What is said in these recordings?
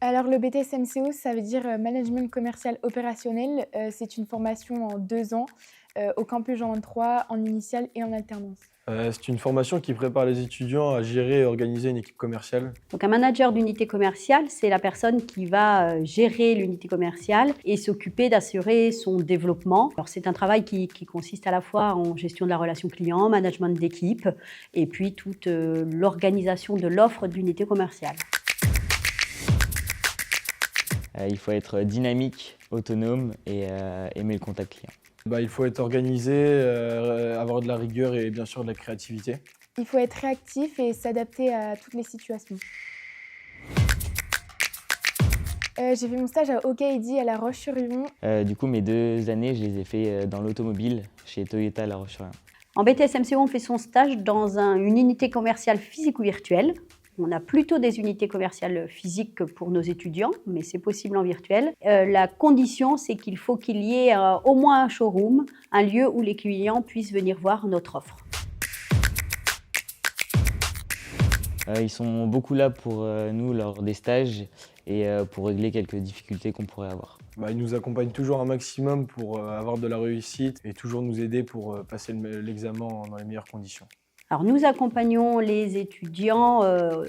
Alors le BTS MCO, ça veut dire, management commercial opérationnel. C'est une formation en 2 ans, au campus Jean 23, en initiale et en alternance. C'est une formation qui prépare les étudiants à gérer et organiser une équipe commerciale. Donc un manager d'unité commerciale, c'est la personne qui va gérer l'unité commerciale et s'occuper d'assurer son développement. Alors c'est un travail qui consiste à la fois en gestion de la relation client, management d'équipe et puis toute l'organisation de l'offre d'unité commerciale. Il faut être dynamique, autonome et aimer le contact client. Il faut être organisé, avoir de la rigueur et bien sûr de la créativité. Il faut être réactif et s'adapter à toutes les situations. J'ai fait mon stage à Hokkaidji à La Roche-sur-Yon. Du coup, mes 2 années, je les ai fait dans l'automobile chez Toyota La Roche-sur-Yon. En BTS MCO, on fait son stage dans une unité commerciale physique ou virtuelle. On a plutôt des unités commerciales physiques pour nos étudiants, mais c'est possible en virtuel. La condition, c'est qu'il faut qu'il y ait au moins un showroom, un lieu où les clients puissent venir voir notre offre. Ils sont beaucoup là pour nous lors des stages et pour régler quelques difficultés qu'on pourrait avoir. Ils nous accompagnent toujours un maximum pour avoir de la réussite et toujours nous aider pour passer l'examen dans les meilleures conditions. Alors nous accompagnons les étudiants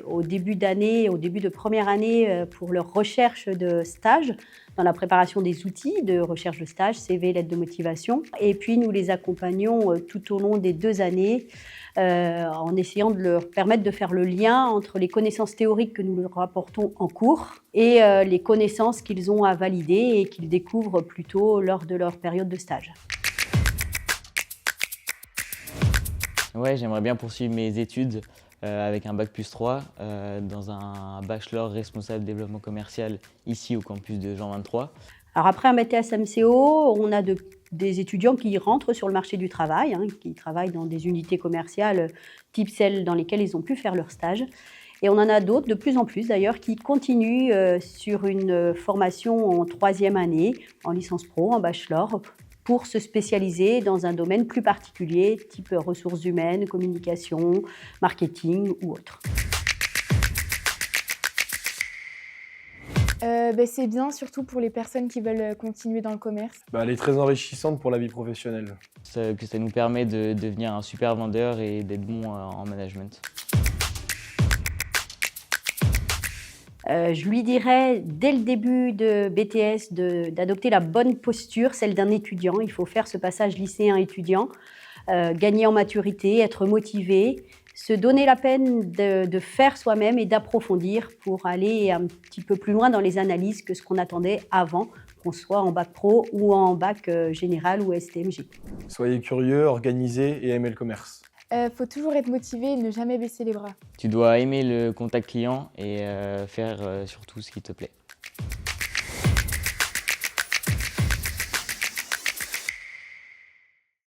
au début d'année, au début de première année pour leur recherche de stage, dans la préparation des outils de recherche de stage, CV, lettre de motivation. Et puis nous les accompagnons tout au long des 2 années en essayant de leur permettre de faire le lien entre les connaissances théoriques que nous leur apportons en cours et les connaissances qu'ils ont à valider et qu'ils découvrent plutôt lors de leur période de stage. Ouais, j'aimerais bien poursuivre mes études avec un bac+3 dans un bachelor responsable développement commercial ici au campus de Jean 23. Alors après un BTS MCO, on a des étudiants qui rentrent sur le marché du travail, qui travaillent dans des unités commerciales type celles dans lesquelles ils ont pu faire leur stage. Et on en a d'autres, de plus en plus d'ailleurs, qui continuent sur une formation en 3e année, en licence pro, en bachelor, pour se spécialiser dans un domaine plus particulier, type ressources humaines, communication, marketing ou autre. C'est bien, surtout pour les personnes qui veulent continuer dans le commerce. Elle est très enrichissante pour la vie professionnelle. Que ça nous permet de devenir un super vendeur et d'être bon en management. Je lui dirais, dès le début de BTS, d'adopter la bonne posture, celle d'un étudiant. Il faut faire ce passage lycéen-étudiant, gagner en maturité, être motivé, se donner la peine de faire soi-même et d'approfondir pour aller un petit peu plus loin dans les analyses que ce qu'on attendait avant, qu'on soit en bac pro ou en bac général ou STMG. Soyez curieux, organisés et aimez le commerce. Faut toujours être motivé et ne jamais baisser les bras. Tu dois aimer le contact client et faire surtout ce qui te plaît.